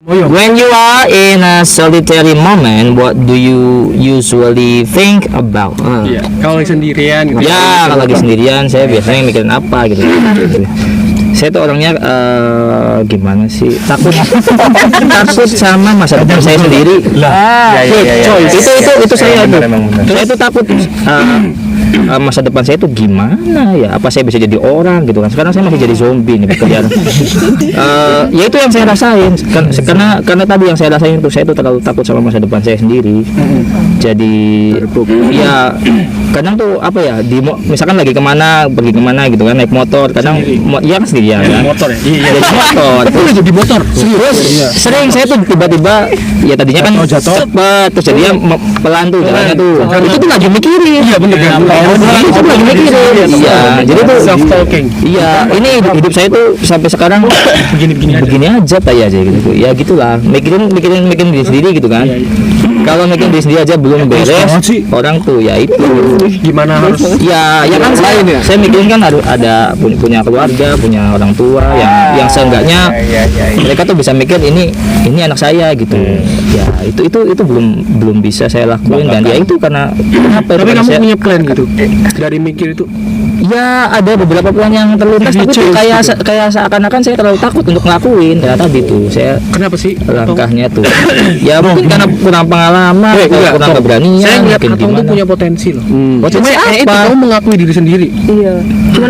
When you are in a solitary moment, what do you usually think about? Iya, kalau sendirian gitu. Ya, kalau lagi sendirian saya biasanya mikirin apa gitu. Saya tuh orangnya gimana sih? Takut sama masa depan saya sendiri. Itu saya tuh. Saya tuh takut masa depan saya tuh gimana ya? Apa saya bisa jadi orang gitu kan? Sekarang saya masih jadi zombie nih pekerjaan. Ya itu yang saya rasain. Karena tadi yang saya rasain tuh saya tuh terlalu takut sama masa depan saya sendiri. Jadi ya kadang tuh apa ya? Misalkan lagi pergi kemana gitu kan, naik motor. Kadang ya kan sendirian kan? Motor ya? Iya. Jadi motor. Jadi motor. Serius? Sering saya tuh tiba-tiba ya tadinya kan cepet terus jadinya pelan tuh jalannya tuh. Itu tuh lagi mikirin. Iya bener kan? Itu lagi mikirin. Iya, jadi tuh self talking. Iya, ini hidup saya tuh sampai sekarang begini aja gitu. Ya gitulah, mikirin diri sendiri gitu kan. Kalau mikirin diri sendiri aja belum beres, orang tuh ya itu Gimana harus? ya kan saya mikirin kan harus ada punya keluarga, punya orang tua yang seenggaknya mereka tuh bisa mikir ini anak saya gitu. Ya itu belum bisa saya lakuin dan ya itu karena apa? Tapi kamu punya plan gitu dari mikir itu? Ya ada beberapa plan yang terlintas tapi tuh kayak seakan-akan saya terlalu takut untuk ngelakuin. Ya tadi tuh saya kenapa sih langkahnya tuh ya mungkin karena kurang pengalaman, kurang keberanian. Saya ngeliat mungkin Atong tuh punya potensi loh. Potensi Cuma itu apa? kamu mengakui diri sendiri. Iya. Cuman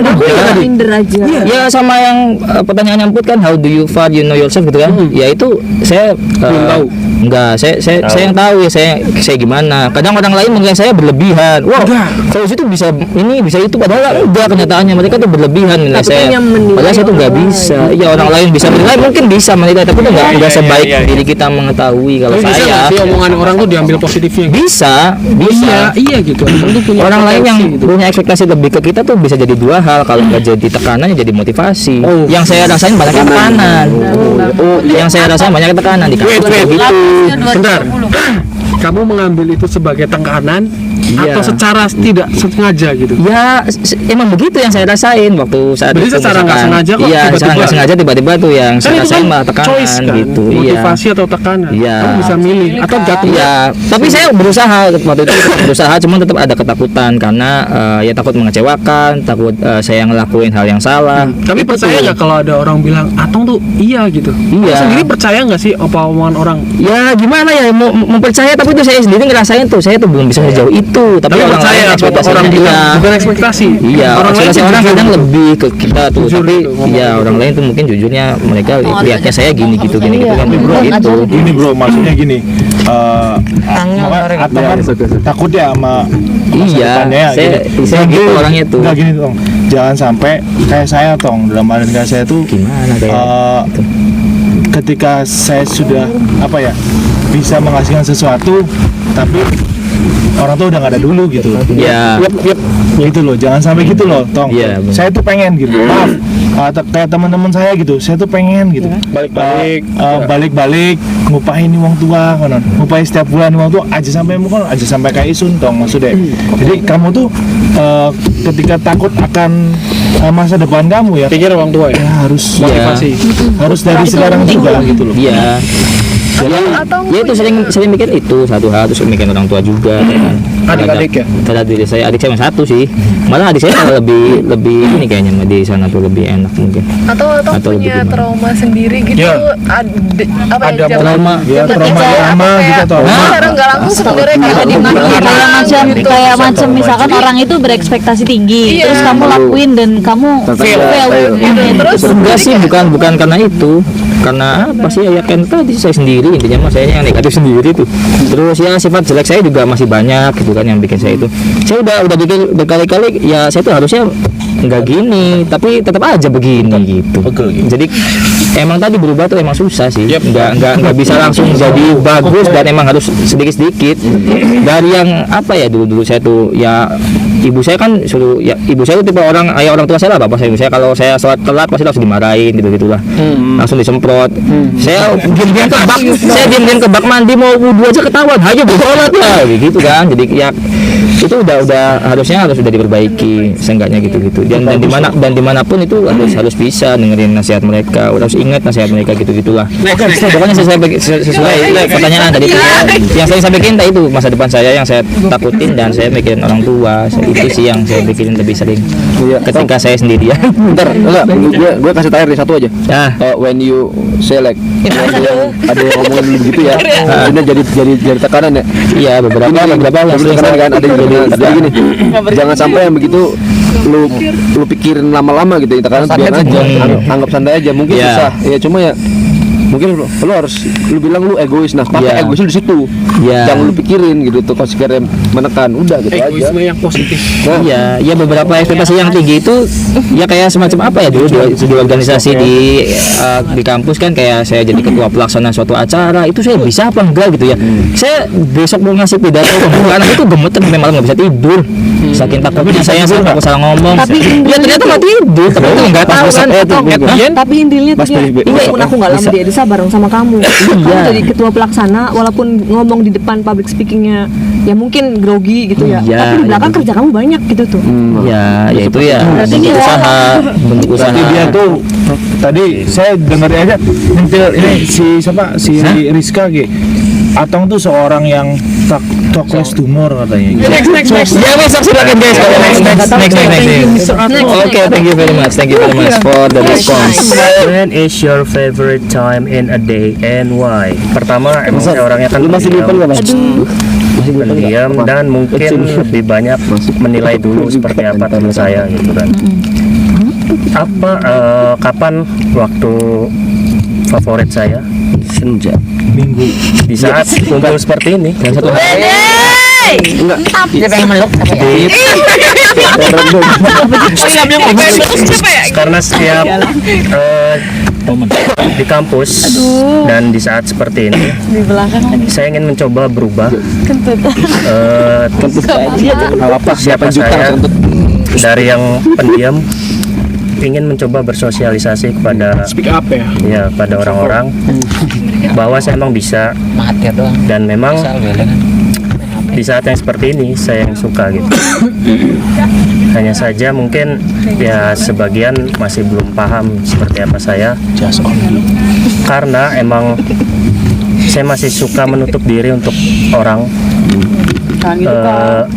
minder aja. Ya sama yang pertanyaan nyambut kan, how do you far you know yourself gitu kan? Ya itu saya belum tahu. Enggak, saya yang tahu ya saya gimana. Kadang orang lain menilai saya berlebihan. Wah, kalau situ bisa ini bisa itu padahal enggak, kenyataannya mereka tuh berlebihan menilai saya. Padahal saya tuh nggak bisa. Ya orang lain bisa menilai, mungkin bisa menilai tapi itu enggak sebaik diri kita mengetahui. Kalau Bisa saya nggak sih omongan orang tuh diambil positifnya? bisa. Iya gitu. Atong tuh punya Orang lain yang potensi gitu. punya ekspektasi lebih ke kita tuh bisa jadi dua hal. Kalau nggak jadi tekanan ya jadi motivasi. Yang saya rasain banyak tekanan. Yang saya rasain banyak tekanan di kampus kayak gitu. Bentar. Kamu mengambil itu sebagai tekanan Iya. atau secara tidak sengaja gitu? Ya emang begitu yang saya rasain waktu saat Berarti itu. secara nggak misalkan. sengaja kok Iya, tiba-tiba. secara nggak sengaja tiba-tiba tuh yang Kan saya itu rasain kan malah tekanan choice kan, gitu. motivasi atau tekanan. Iya. Kamu bisa milih atau jatuh. Iya, tapi saya berusaha waktu itu berusaha, cuman tetap ada ketakutan karena ya takut mengecewakan, takut saya ngelakuin hal yang salah. Tapi percaya nggak kalau ada orang bilang Atong tuh iya gitu? Iya. Kamu sendiri percaya nggak sih apa omongan orang? Ya gimana ya mau mempercaya, tapi itu saya sendiri ngerasain tuh saya tuh belum bisa sejauh itu. Tapi orang percaya lain atau ekspektasinya orang bilang iya. bukan ekspektasi. Iya, orang lain ekspektasi orang jujur kadang gitu. lebih ke kita tuh, Jujur tapi gitu, ngomong ya gitu. orang lain tuh mungkin jujurnya mereka lihatnya saya gini gitu kan gitu. Gini bro, maksudnya gini. Atau kan takut ya sama masa Iya, depannya ya, saya Jangan gitu gini, orangnya tuh. Enggak gini dong. Jangan sampai kayak saya tong, dalam keadaan kayak saya tuh Gimana kayak gitu. ketika saya sudah apa ya bisa menghasilkan sesuatu tapi orang tuh udah nggak ada dulu gitu loh. Ya. Gitu loh, jangan sampai gitu loh tong. Iya, bener. Saya tuh pengen gitu, maaf kayak teman-teman saya gitu, saya tuh pengen gitu balik-balik ngupain uang tua kan, ngupain setiap bulan uang tua aja sampai kayak isun tong maksudnya. Jadi kamu tuh ketika takut akan masa depan kamu ya Pikir orang tua ya. harus Motivasi. harus dari sekarang juga gitu loh. Iya. Ya itu sering mikir itu satu hal, terus mikir orang tua juga kan. Adik-adik ya? Terhadap diri saya, adik saya cuma satu sih. Malah adik saya lebih ini kayaknya di sana tuh lebih enak mungkin. Atau lebih punya gimana? trauma sendiri gitu. Ya. Ada trauma. Ya trauma lama gitu atau apa. Secara nggak langsung sebenarnya kayak kayak macam misalkan orang itu berekspektasi tinggi, Iya. terus kamu lakuin dan kamu fail gitu. Terus Enggak sih, bukan karena itu. Karena apa sih ya kan tadi saya sendiri, intinya mah saya yang negatif sendiri tuh. Terus ya sifat jelek saya juga masih banyak gitu kan yang bikin saya itu. Saya udah bikin berkali-kali ya saya tuh harusnya enggak gini, tapi tetap aja begini gitu. Jadi emang tadi berubah tuh emang susah sih. Enggak bisa langsung jadi bagus dan emang harus sedikit-sedikit. Dari yang apa ya dulu saya tuh ya ibu saya kan suruh ya ibu saya tuh tipe orang ayah orang tua saya lah, bapak saya. Saya kalau saya sholat telat pasti langsung dimarahin gitu-gitulah. Langsung disemprot. Saya diam-diam ke bak mandi mau wudu aja ketahuan, aja sholat ya gitu kan. Jadi ya itu udah harusnya udah diperbaiki seenggaknya gitu-gitu. dan dimanapun itu harus bisa dengerin nasihat mereka, harus ingat nasihat mereka gitu-gitulah. Pokoknya sesuai pertanyaan tadi itu yang saya sampaikan itu masa depan saya yang saya takutin dan saya mikirin orang tua. Itu sih yang saya pikirin lebih sering ketika saya sendirian. Bentar, enggak, gue kasih terakhir nih satu aja. Nah, When you say like ada yang ngomongin begitu ya, ini jadi tekanan ya. iya beberapa yang Tekanan kan ada jadi gini. Jangan sampai yang begitu lu pikirin lama-lama gitu, tekanan biar aja, anggap santai aja. Mungkin Iya. susah, ya cuma ya mungkin lu harus bilang lu egois, nah pakai Iya. egois lu di situ. Iya. Jangan lu pikirin gitu tuh konsekuen menekan, udah gitu aja. Egoisme yang positif. Nah, ya beberapa ekspektasi yang tinggi itu ya kayak semacam apa ya dulu di organisasi di kampus kan kayak saya jadi ketua pelaksana suatu acara itu saya bisa apa enggak gitu ya. Saya besok mau ngasih pidato pembukaan itu gemeter sampai malam nggak bisa tidur. Saking takutnya saya takut salah ngomong. Tapi ya ternyata nggak tidur, tapi itu nggak tahu kan. Tapi intinya Mas tuh ya, Bebe. walaupun aku nggak lama di Edesa bareng sama kamu, kamu jadi ketua pelaksana, walaupun ngomong di depan public speakingnya ya mungkin grogi gitu ya, Iya, tapi di belakang kerja kamu banyak gitu tuh. Ya itu ya Berarti bentuk dia- bentuk usaha. Berarti dia tuh tadi saya dengar aja nyentil ini si Rizka gitu. Atong tuh seorang yang talkless tumor katanya. Next. Ya besok silakan guys. Next. Oke, thank you very much for the response. When is your favorite time in a day and why? Pertama, emang saya orangnya kan lu masih lupa nggak, Mas? pendiam dan mungkin lebih banyak menilai dulu seperti apa teman saya gitu kan. Kapan waktu favorit saya? Senja. Minggu. Di saat kumpul seperti ini. Satu hari. Dia pengen meluk apa ya? Karena setiap di kampus dan di saat seperti ini Di belakang lagi. saya ingin mencoba berubah Apa siapa saya dari yang pendiam ingin mencoba bersosialisasi kepada Speak up ya. pada orang-orang bahwa saya memang bisa Mahathir doang. dan memang Asal kan. di saat yang seperti ini saya yang suka gitu. Hanya saja mungkin ya sebagian masih belum paham seperti apa saya karena emang saya masih suka menutup diri untuk orang.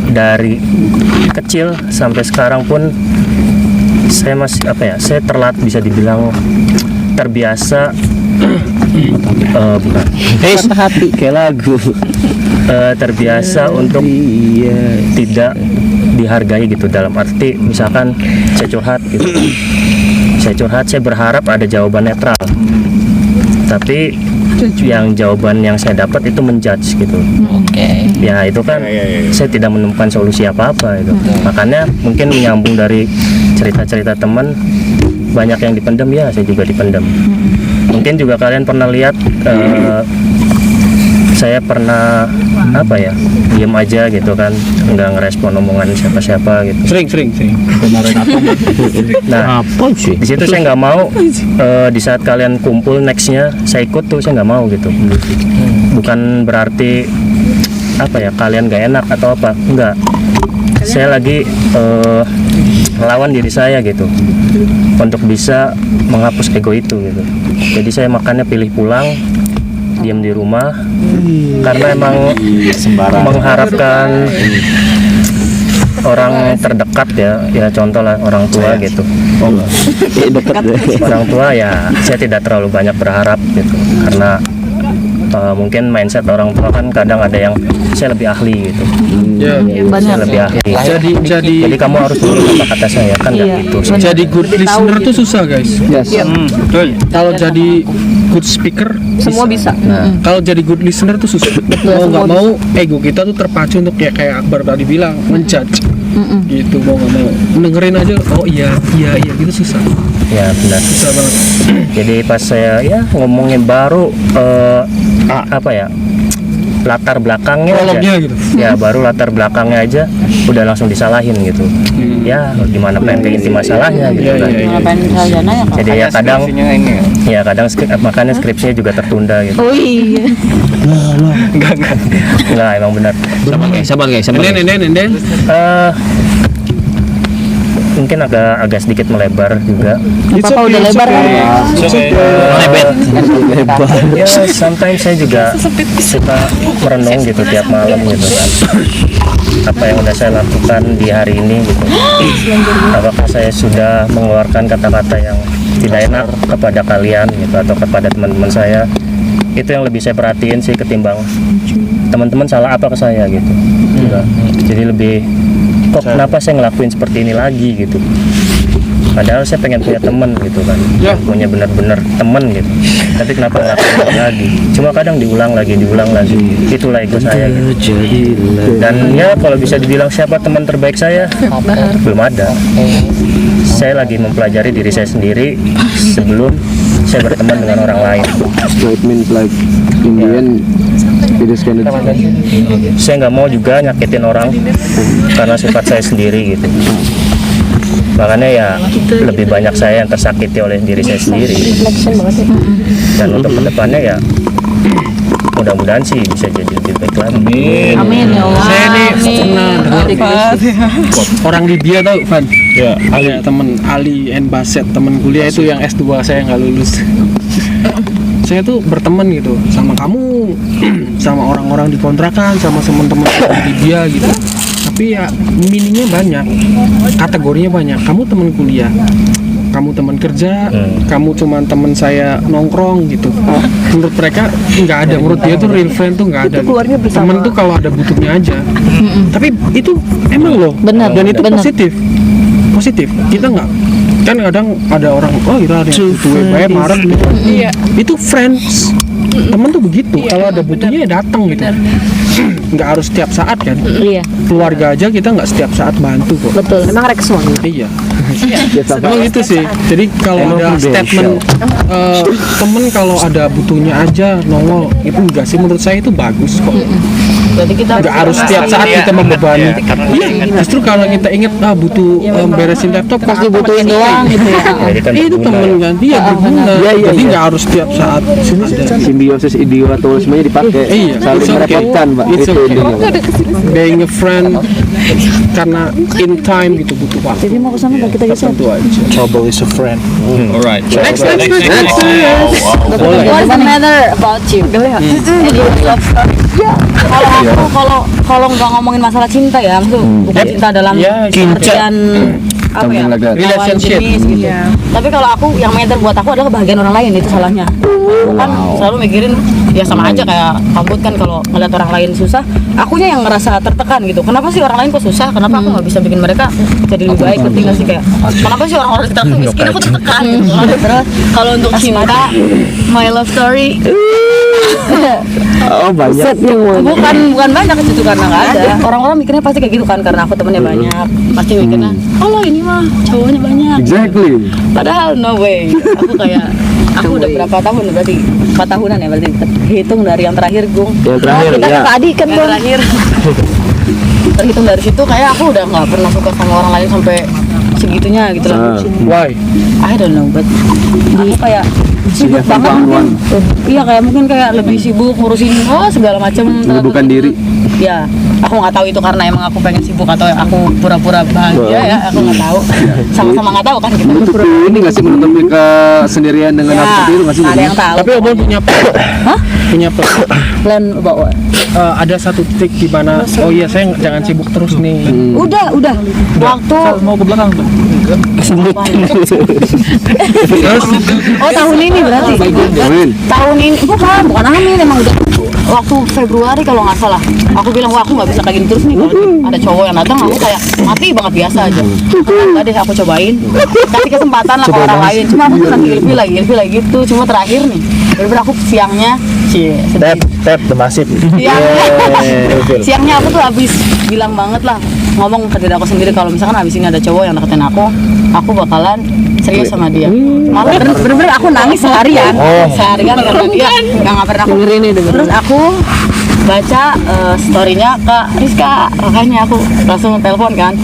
Dari kecil sampai sekarang pun saya masih saya bisa dibilang terbiasa bukan hati kayak lagu. Terbiasa untuk tidak dihargai gitu, dalam arti misalkan saya curhat gitu, saya berharap ada jawaban netral, tapi yang jawaban yang saya dapat itu menjudge gitu. Oke. Ya itu kan saya tidak menemukan solusi apa-apa itu. Makanya mungkin menyambung dari cerita-cerita teman, banyak yang dipendam, ya saya juga dipendam. Mungkin juga kalian pernah lihat saya pernah diam aja gitu kan, nggak ngerespon omongan siapa-siapa gitu. Sering. Nah, Apa sih? di situ saya nggak mau di saat kalian kumpul nextnya saya ikut tuh, saya nggak mau gitu. Bukan berarti kalian nggak enak atau apa, enggak. Saya lagi melawan diri saya gitu untuk bisa menghapus ego itu gitu. Jadi saya makanya pilih pulang, diam di rumah karena emang mengharapkan orang terdekat ya contoh lah orang tua gitu. Orang tua ya saya tidak terlalu banyak berharap gitu karena mungkin mindset orang tua kan kadang ada yang saya lebih ahli gitu. Saya lebih ahli. Jadi kamu harus nurut kata saya kan nggak gitu. Jadi good listener tuh susah guys. Kalau jadi good speaker Semua bisa. Kalau jadi good listener tuh susah. Mau nggak mau ego kita tuh terpacu untuk kayak Akbar tadi bilang menjudge. Gitu mau nggak mau dengerin aja. Oh iya gitu susah. Ya benar. Susah banget. Jadi pas saya ngomongin baru latar belakangnya Prolognya aja. gitu. Ya baru latar belakangnya aja udah langsung disalahin gitu. Ya gimana pengen ke inti masalahnya gitu kan. Jadi ya kadang makanya skripsinya juga tertunda gitu. Oh iya. Enggak, emang benar. Sabar guys. And then Eh, mungkin agak sedikit melebar juga. Apa udah lebar kan? Ya sometimes saya juga suka merenung gitu tiap malam gitu kan, apa yang udah saya lakukan di hari ini gitu. Apakah saya sudah mengeluarkan kata-kata yang tidak enak kepada kalian gitu atau kepada teman-teman saya. Itu yang lebih saya perhatiin sih ketimbang teman-teman salah apa ke saya gitu. Jadi lebih kok kenapa saya ngelakuin seperti ini lagi gitu. Padahal saya pengen punya teman gitu kan, punya benar-benar teman gitu. Tapi kenapa ngelakuin lagi? Cuma kadang diulang lagi. Itulah ego saya gitu. Dan ya kalau bisa dibilang siapa teman terbaik saya, belum ada. Saya lagi mempelajari diri saya sendiri sebelum saya berteman dengan orang lain. So it means like in the end it is gonna. Saya nggak mau juga nyakitin orang karena sifat saya sendiri gitu. Makanya ya lebih banyak saya yang tersakiti oleh diri saya sendiri. Dan untuk kedepannya ya mudah-mudahan sih bisa jadi lebih baik lagi. Amin ya Allah. Saya nih pernah dengar orang Libya tau Van? Ya, Ada temen Ali and Baset, temen kuliah itu yang S2 saya nggak lulus. Saya tuh berteman gitu sama kamu, sama orang-orang di kontrakan, sama teman-teman di Libya gitu. Tapi ya meaningnya banyak, kategorinya banyak. Kamu teman kuliah, kamu teman kerja, kamu cuman teman saya nongkrong gitu. Menurut mereka nggak ada, menurut dia tuh real friend tuh nggak ada. keluarnya bersama. Temen tuh kalau ada butuhnya aja. Tapi itu emang loh, Benar, dan itu benar. positif. Kita nggak, kan kadang ada orang, oh kita ada yang butuh bayar marah gitu. Iya. Itu friends. Temen tuh begitu, kalau ada butuhnya ya datang gitu. Nggak harus setiap saat kan. Iya, Keluarga aja kita nggak setiap saat bantu kok. betul. Emang rekson. Iya. Emang itu sih. Jadi kalau ada statement temen kalau ada butuhnya aja nongol, itu enggak sih, menurut saya itu bagus kok. Jadi kita Nggak harus setiap saat kita membebani. Iya. Justru kalau kita ingat butuh beresin laptop pasti butuhin doang gitu ya. Jadi kan itu berguna. temen kan, iya berguna. Jadi nggak harus setiap saat ada. Simbiosis idealismenya dipakai, Iya, saling it's okay. merepotkan, Pak. It's Itu okay. intinya. Being a friend karena in time gitu butuh waktu. Jadi mau kesana nggak kita geser? Tertentu aja. trouble is a friend. Alright. Next. What's the matter about you? Any love story? Kalau nggak ngomongin masalah cinta ya, maksud bukan cinta dalam Ya, artian apa ya, Something like that. lawan Relationship. jenis gitu. Tapi kalau aku yang matter buat aku adalah kebahagiaan orang lain, itu salahnya. Aku kan selalu mikirin ya sama aja kayak kamu kan kalau ngeliat orang lain susah, akunya yang ngerasa tertekan gitu. Kenapa sih orang lain kok susah? Kenapa aku nggak bisa bikin mereka jadi lebih baik? Ngerti nggak sih kayak kenapa sih orang-orang sekitar aku miskin aku tertekan gitu. Terus kalau untuk cinta, my love story Oh banyak. bukan banyak itu karena nggak ada orang-orang mikirnya pasti kayak gitu kan karena aku temennya banyak pasti mikirnya kalau ini mah cowoknya banyak Exactly. padahal no way aku udah berapa tahun berarti 4 tahunan ya berarti hitung dari yang terakhir Gung Yang terakhir, kita ya. tadi kan yang terakhir terhitung dari situ kayak aku udah nggak pernah suka sama orang lain sampai segitunya gitu lah. Why? I don't know, but aku kayak sibuk banget mungkin. Iya kayak mungkin kayak lebih sibuk ngurusin segala macam. Menyibukkan diri. Ya, aku nggak tahu itu karena emang aku pengen sibuk atau aku pura-pura bahagia ya, aku nggak tahu. Sama-sama nggak tahu kan kita. Ini nggak sih menutupi kesendirian dengan hal seperti itu nggak sih? ada yang tahu. Tapi Obon punya Hah? punya plan. Plan bawa. Ada satu titik di mana oh iya saya jangan sibuk terus nih. Udah. Waktu Mau ke belakang tuh. Terus oh tahun ini berarti. Amin. Tahun ini bukan amin emang udah waktu Februari kalau nggak salah aku bilang wah aku nggak bisa kayak gini terus nih kalau ada cowok yang datang aku kayak mati banget biasa aja nggak deh aku cobain kasih kesempatan lah ke orang lain cuma aku tuh lagi ilfil lagi gitu cuma terakhir nih bener-bener aku siangnya Tap the massive. siangnya aku tuh habis bilang banget lah ngomong ke diri aku sendiri kalau misalkan habis ini ada cowok yang deketin aku bakalan serius sama dia malah bener-bener aku nangis seharian karena dia nggak pernah aku terus aku baca storynya Kak Rizka, makanya aku langsung telepon kan.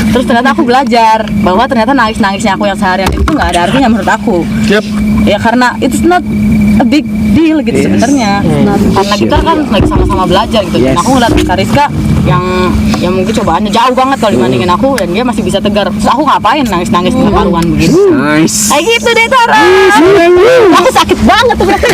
Terus ternyata aku belajar bahwa ternyata nangis-nangisnya aku yang seharian itu nggak ada artinya menurut aku. Ya karena it's not a big deal gitu sebenarnya. Karena kita kan lagi sama-sama belajar gitu. Dan aku ngeliat Kak Rizka yang mungkin cobaannya jauh banget kalau dibandingin aku, dan dia masih bisa tegar. Terus aku ngapain nangis-nangis keparuan begitu? Nice. Kayak gitu deh Tara. Aku sakit banget tuh berarti.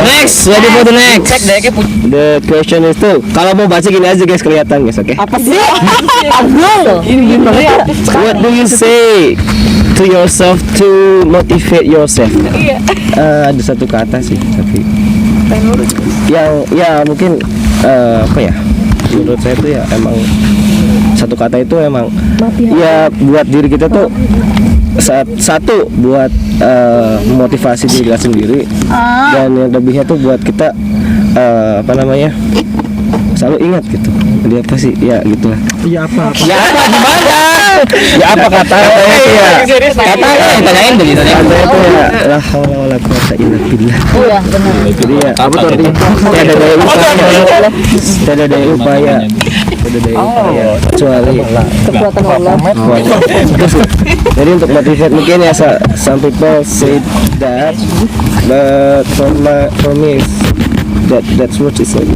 Next, ready for the next. Cek deh, kayak The question is tuh, kalau mau baca gini aja guys, kelihatan guys, oke? Apa sih? Abdul. Ini What do you say to yourself to motivate yourself? Iya. Ada satu kata sih, tapi yang ya mungkin apa ya? Menurut saya tuh ya emang satu kata itu emang ya buat diri kita tuh satu buat memotivasi diri kita sendiri, dan yang lebihnya tuh buat kita apa namanya, selalu ingat gitu. Jadi apa sih ya gitulah. Ya apa? Ya apa gimana? Ya apa kata itu ya? Kata tanyain dari tadi. Kata itu ya la haula wala quwata illa billah. Oh ya benar. Jadi ya apa tuh artinya? Tiada daya upaya. Tiada daya upaya. Tiada daya upaya kecuali Kekuatan Allah. Jadi untuk motivate mungkin ya some people say that, but for me that's what is like.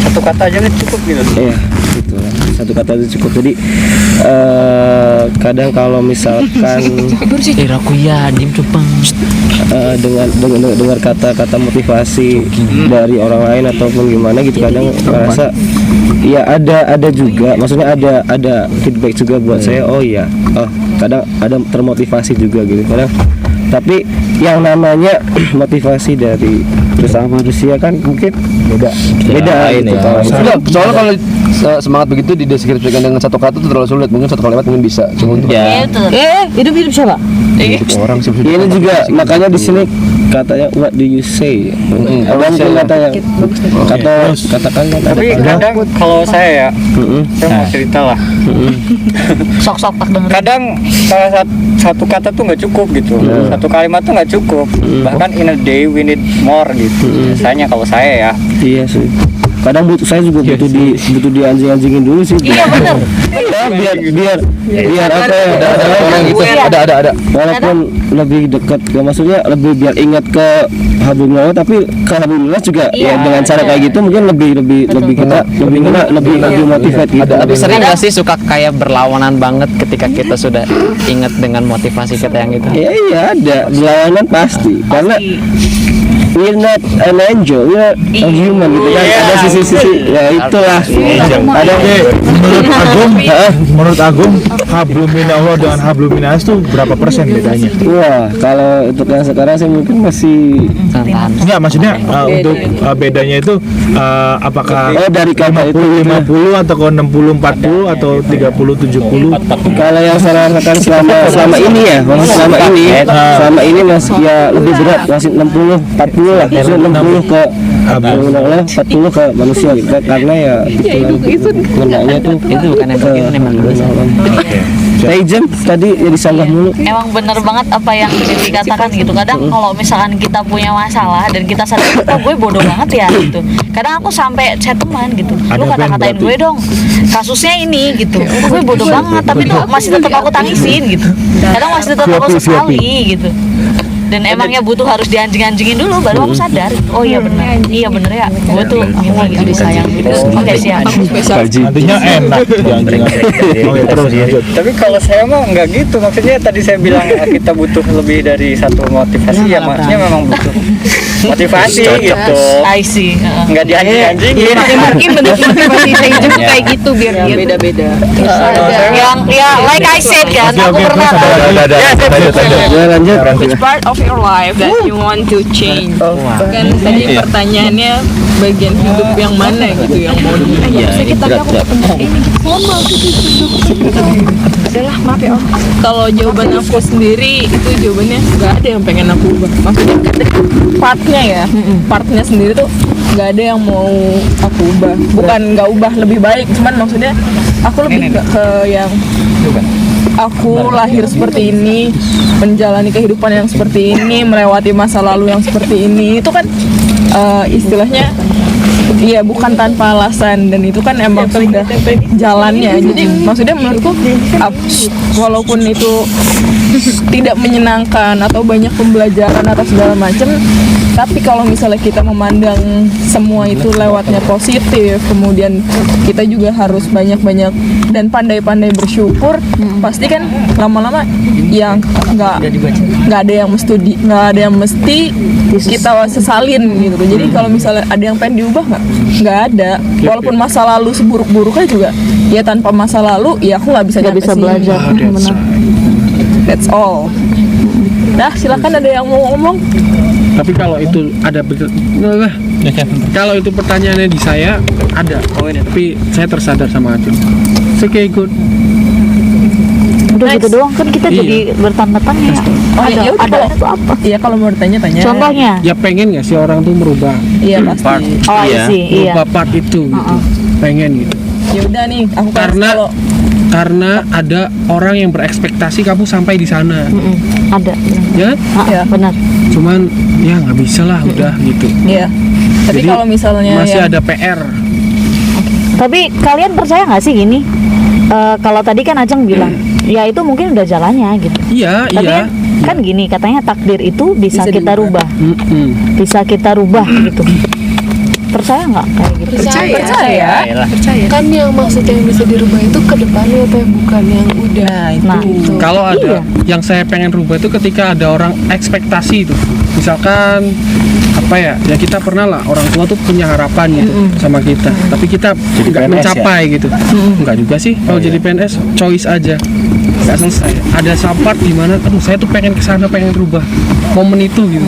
Satu kata aja cukup gitu. Iya, gitu lah. Satu kata itu cukup. Jadi kadang kalau misalkan dengar kata-kata motivasi dari orang lain ataupun gimana gitu, kadang merasa ya ada juga, maksudnya ada feedback juga buat saya. Oh iya, kadang ada termotivasi juga gitu kadang. Tapi yang namanya motivasi dari bersama manusia kan mungkin beda ini gitu. ya. Enggak, soalnya kalau semangat begitu dideskripsikan dengan satu kata itu terlalu sulit. Mungkin satu kalimat mungkin bisa, cuma untuk Ya. Hidup siapa? orang sih. Ini juga makanya di sini katanya what do you say? Abang tuh katanya katakan. Tapi kadang kalau saya ya, saya mau cerita lah. Sok-sok tak denger. Kadang satu kata tuh nggak cukup gitu, satu kalimat tuh nggak cukup. Bahkan in a day we need more gitu. Biasanya kalau saya ya. Iya sih. Kadang saya juga butuh di anjing-anjingin dulu sih. Iya benar. biar apa ya, ada orang gitu, ada walaupun lebih dekat, maksudnya lebih biar ingat ke hablumillah, tapi ke hablumillah juga ya dengan cara kayak gitu mungkin lebih kita lebih motivate gitu. Tapi sering gak sih suka kayak berlawanan banget ketika kita sudah ingat dengan motivasi kita yang itu? Iya ada berlawanan pasti, karena we're not an angel, we're a human gitu kan. Ada sisi-sisi ya itulah. Ada Menurut Agung, hablum minallah dengan hablum minas itu berapa persen bedanya? wah, kalau untuk yang sekarang sih mungkin masih Enggak, maksudnya untuk bedanya itu apakah dari kata itu 50 atau ke 60 40 atau 30 70? kalau yang saya rasakan selama ini ya, selama ini masih ya lebih berat, masih 60 40 lah, maksudnya 60 ke Allah, 40 ke manusia gitu kan. Karena ya itu gunanya tuh Itu bukan yang bikin emang Jam tadi ya disanggah mulu. Emang bener banget apa yang dikatakan gitu. Kadang kalau misalkan kita punya masalah dan kita sadar, oh gue bodoh banget ya gitu. Kadang aku sampai chat teman gitu, lu kata-katain gue dong, kasusnya ini gitu. Gue bodoh banget, tapi tuh masih tetap aku tangisin gitu. Kadang masih tetap aku sesali gitu. Dan emangnya butuh harus dianjing-anjingin dulu baru aku sadar. Oh iya bener ya, gue tuh aku lagi disayang gitu. Oke siap. Nantinya enak jangan. Oh ya terus lanjut. Tapi kalau saya mah nggak gitu, maksudnya tadi saya bilang kita butuh lebih dari satu motivasi ya, maksudnya memang butuh motivasi gitu. I see. Nggak dianjing-anjingin. Mungkin bentuk motivasi saya juga kayak gitu biar dia beda-beda. Yang ya like I said kan, aku pernah Lanjut. Which part of your life that you want to change? Kan tadi pertanyaannya bagian hidup yang mana gitu yang mau Iya, ini berat. adalah maaf ya Om. Kalau jawaban aku sendiri itu jawabannya nggak ada yang pengen aku ubah. Maksudnya partnya sendiri tuh nggak ada yang mau aku ubah. Bukan nggak ubah lebih baik, cuman maksudnya aku lebih ke yang aku lahir seperti ini, menjalani kehidupan yang seperti ini, melewati masa lalu yang seperti ini, itu kan istilahnya iya bukan tanpa alasan, dan itu kan emang sudah jalannya. Jadi maksudnya menurutku walaupun itu tidak menyenangkan atau banyak pembelajaran atau segala macam, tapi kalau misalnya kita memandang semua itu lewatnya positif, kemudian kita juga harus banyak-banyak dan pandai-pandai bersyukur, pasti kan lama-lama yang nggak ada yang mesti kita sesalin gitu. Jadi kalau misalnya ada yang pengen diubah, nggak ada. Walaupun masa lalu seburuk-buruknya juga, ya tanpa masa lalu ya aku nggak bisa belajar. Benar. That's all. Nah, silakan ada yang mau ngomong. Tapi kalau itu ada kalau itu pertanyaannya di saya ada, tapi saya tersadar sama Acun. Oke, good. Udah Next. gitu doang kan kita Iya. jadi bertanya-tanya. Oh, iya, udah, Ada kalau- itu apa? Iya, kalau mau ditanya-tanya. Contohnya? Ya pengen nggak sih orang tuh merubah Iya pasti. Oh Iya. sih, iya. merubah part itu gitu. Pengen gitu. Ya udah nih, aku kasih Karena kalau karena ada orang yang berekspektasi kamu sampai di sana. Ada. Ya, Ya. Benar. cuman ya nggak bisa lah udah gitu. iya. Tapi Jadi, kalau misalnya masih yang- ada PR. Tapi kalian percaya nggak sih gini? Kalau tadi kan Ajeng bilang, ya itu mungkin udah jalannya gitu. Iya, Tapi iya. kan gini katanya takdir itu bisa kita diubah. rubah, Mm-mm. bisa kita rubah gitu. Percaya nggak kayak gitu? percaya. Kan yang maksud yang bisa dirubah itu ke depannya apa bukan yang udah. Nah, Kalau ada Iya. yang saya pengen rubah itu ketika ada orang ekspektasi itu. Misalkan apa ya kita pernah lah orang tua tuh punya harapan gitu sama kita, tapi kita nggak PNS mencapai gitu. Nggak juga sih kalau jadi PNS choice aja, nggak selesai. Ada part di mana aduh saya tuh pengen kesana, pengen rubah momen itu gitu.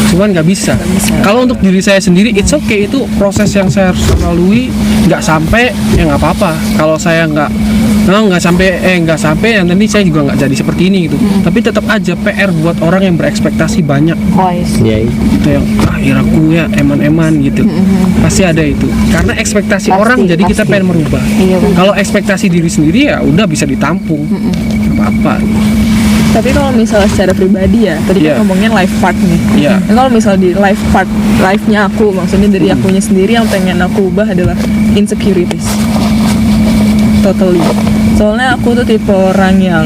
Cuman nggak bisa. Kalau untuk diri saya sendiri it's okay, itu proses yang saya harus lalui. Nggak sampai ya nggak apa-apa. Kalau saya nggak sampai yang nanti saya juga nggak jadi seperti ini gitu. Tapi tetap aja PR buat orang yang berekspektasi banyak. Iya. Itu yang aku ya eman-eman gitu. Pasti ada itu. Karena ekspektasi Pasti, orang jadi kita pasti. pengen merubah. Iya, benar. Kalau ekspektasi diri sendiri ya udah bisa ditampung. Apa-apa. Tapi kalau misalnya secara pribadi ya, tadi Iya. kan ngomongin life part nih. Iya. Nah, kalau misalnya di life-nya aku, maksudnya dari akunya sendiri yang pengen aku ubah adalah insecurities. Totally. Soalnya aku tuh tipe orang yang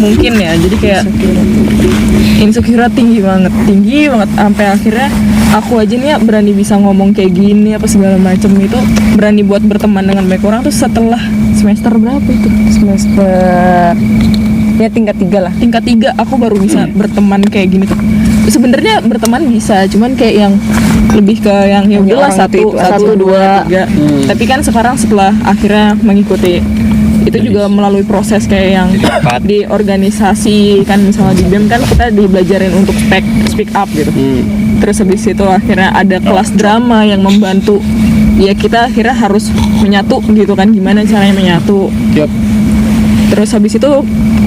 mungkin ya, jadi kayak insecure tinggi banget sampai akhirnya aku aja nih ya berani bisa ngomong kayak gini apa segala macem itu, berani buat berteman dengan banyak orang tuh setelah semester berapa itu? Semester ya tingkat 3 lah. Tingkat 3 aku baru bisa berteman kayak gini tuh. Sebenarnya berteman bisa, cuman kayak yang lebih ke yang ya udahlah satu dua tiga. Tapi kan sekarang setelah akhirnya mengikuti itu juga melalui proses kayak yang di organisasi kan, misalnya di BEM kan kita dibelajarin untuk speak up gitu. Terus habis itu akhirnya ada kelas drama yang membantu ya kita akhirnya harus menyatu gitu kan, gimana caranya menyatu. Yup. Terus habis itu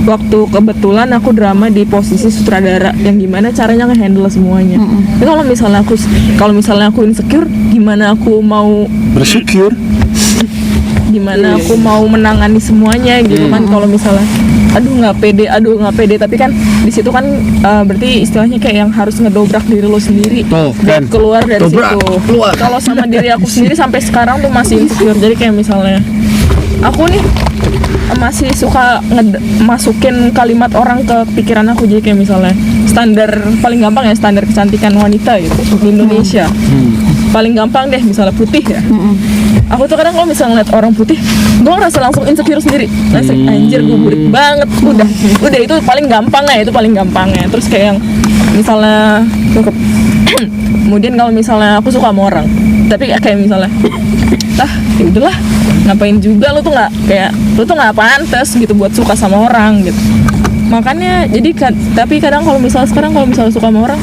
waktu kebetulan aku drama di posisi sutradara yang gimana caranya ngehandle semuanya. Tapi kalau misalnya aku insecure, gimana aku mau Bersyukur. menangani semuanya gitu kan. Kalau misalnya aduh nggak pede, tapi kan di situ kan berarti istilahnya kayak yang harus ngedobrak diri lo sendiri Tuh, buat kan. keluar dari Dobrak, situ. keluar. Kalau sama diri aku sendiri sampai sekarang tuh masih insecure. Jadi kayak misalnya aku nih masih suka masukin kalimat orang ke pikiran aku. Jadi kayak misalnya standar paling gampang ya, standar kecantikan wanita gitu di Indonesia. Paling gampang deh misalnya putih ya. Aku tuh kadang kalau misalnya ngeliat orang putih, gue ngerasa langsung insecure sendiri. Langsung anjir gue burik banget. Udah itu paling gampangnya, Terus kayak yang misalnya kemudian kalau misalnya aku suka sama orang, tapi kayak misalnya ya udahlah, ngapain juga lu tuh nggak pantas gitu buat suka sama orang gitu. Makanya jadi tapi kadang kalau misalnya suka sama orang,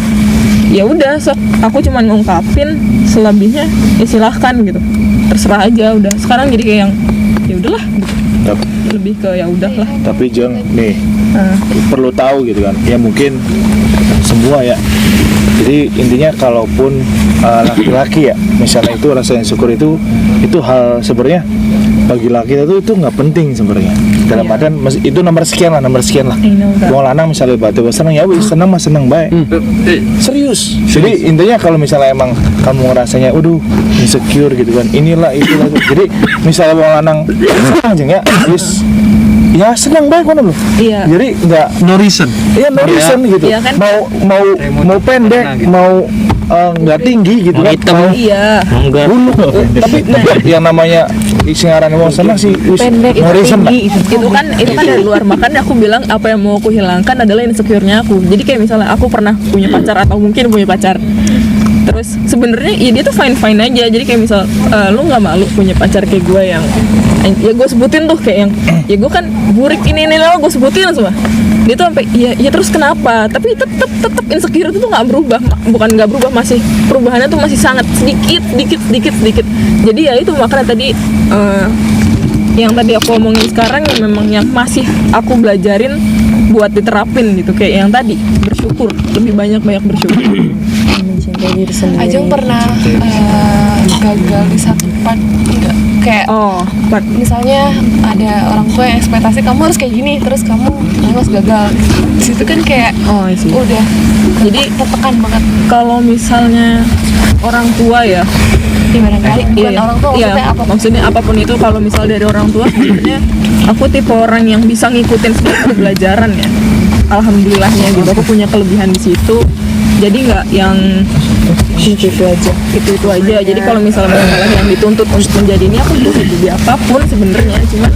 ya udah sok aku cuma ngungkapin, selebihnya ya silahkan gitu, terserah aja udah. Sekarang jadi kayak yang ya udahlah gitu. Lebih ke ya udahlah. Tapi Jeng, nih perlu tahu gitu kan. Ya mungkin semua ya. Jadi intinya kalaupun laki-laki ya, misalnya itu rasa syukur itu hal sebenarnya bagi laki itu nggak penting sebenarnya. Dalam artian itu nomor sekian lah. Wong lanang misalnya batu seneng ya, wis seneng mas seneng baik. Serius. Jadi intinya kalau misalnya emang kamu ngerasanya, udah insecure gitu kan, inilah itulah. Jadi misalnya wong lanang seneng aja ya, wis ya senang baik mana loh. Iya. Jadi nggak No reason. iya no reason gitu. Iya kan? Mau pendek, mau nggak tinggi gitu Mau kan. hitam. Iya. Enggak. Tapi yang namanya isi ngaran wong seneng sih wis Pendek no itu reason lah. tinggi Itu kan dari luar, makanya aku bilang apa yang mau aku hilangkan adalah insecure-nya aku. Jadi kayak misalnya aku pernah punya pacar atau mungkin punya pacar, terus sebenarnya ya dia tuh fine aja. Jadi kayak misal lu nggak malu punya pacar kayak gue yang ya gue sebutin tuh kayak yang ya gue kan burik ini lo gue sebutin semua. Dia tuh sampai ya terus kenapa, tapi tetap insecure itu tuh nggak berubah, bukan nggak berubah, masih perubahannya tuh masih sangat sedikit. Jadi ya itu makanya tadi yang tadi aku omongin sekarang yang memang yang masih aku belajarin buat diterapin gitu, kayak yang tadi bersyukur, lebih banyak bersyukur. mencintai diri sendiri. Ajeng pernah gagal di satu part, enggak kayak part misalnya ada orang tua yang ekspektasi kamu harus kayak gini, terus kamu harus gagal. Di situ kan kayak udah jadi tertekan banget. kalau misalnya orang tua ya Gimana kali? Bukan iya, orang tua, iya, maksudnya apa? maksudnya apapun itu, kalau misal dari orang tua sebenarnya aku tipe orang yang bisa ngikutin semua pembelajaran ya, alhamdulillahnya gitu. Aku punya kelebihan di situ, jadi nggak yang itu aja. Jadi kalau misalnya masalah yang dituntut untuk menjadi ini, aku bisa jadi apapun sebenarnya, cuman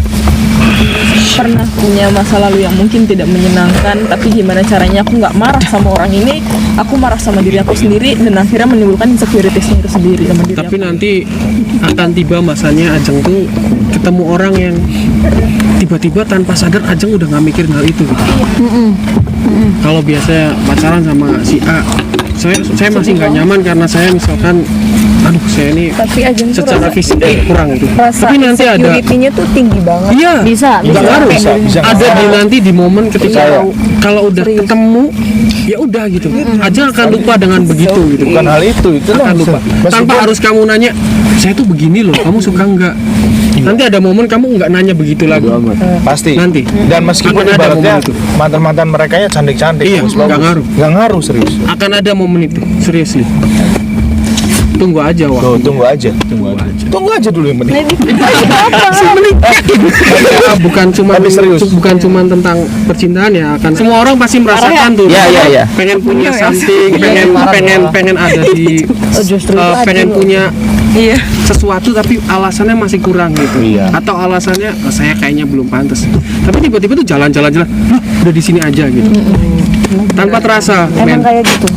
pernah punya masa lalu yang mungkin tidak menyenangkan, tapi gimana caranya aku nggak marah sama orang ini, aku marah sama diri aku sendiri, dan akhirnya menimbulkan insecurities-nya itu sendiri sama diri Tapi aku. nanti akan tiba masanya Ajeng tuh ketemu orang yang tiba-tiba tanpa sadar Ajeng udah nggak mikirin hal itu gitu. Kalau biasanya pacaran sama si A, saya masih nggak nyaman karena saya misalkan aduh saya ini Tapi Ajeng tuh secara rasa- fisik kurang gitu. rasa Tapi nanti ada insecurity-nya tuh tinggi banget. iya Bisa Bisa ada di nanti di momen ketika Percaya. kalau udah ketemu ya udah gitu. Ajeng akan lupa dengan begitu gitu. Bukan hal itu Akan lupa. Tanpa harus kamu nanya, saya tuh begini loh, kamu suka nggak? Nanti ada momen kamu nggak nanya begitu lagi. pasti Nanti. dan meskipun Akan ada ibaratnya momen itu. mantan Iya, cantik-cantik bagus-bagus, nggak ngaruh. nggak ngaruh serius. Akan ada momen itu, seriously. Tunggu aja Tuh, waktu. tunggu aja dulu yang penting. Ya, bukan cuma Tapi serius. bukan cuma tentang percintaan ya, akan semua orang pasti merasakan tuh. Iya. Pengen punya something, pengen ada di pengen punya sesuatu tapi alasannya masih kurang gitu. Iya. Atau alasannya saya kayaknya belum pantas. Tapi tiba-tiba tuh jalan-jalan udah di sini aja gitu. Tanpa terasa. Emang kayak gitu.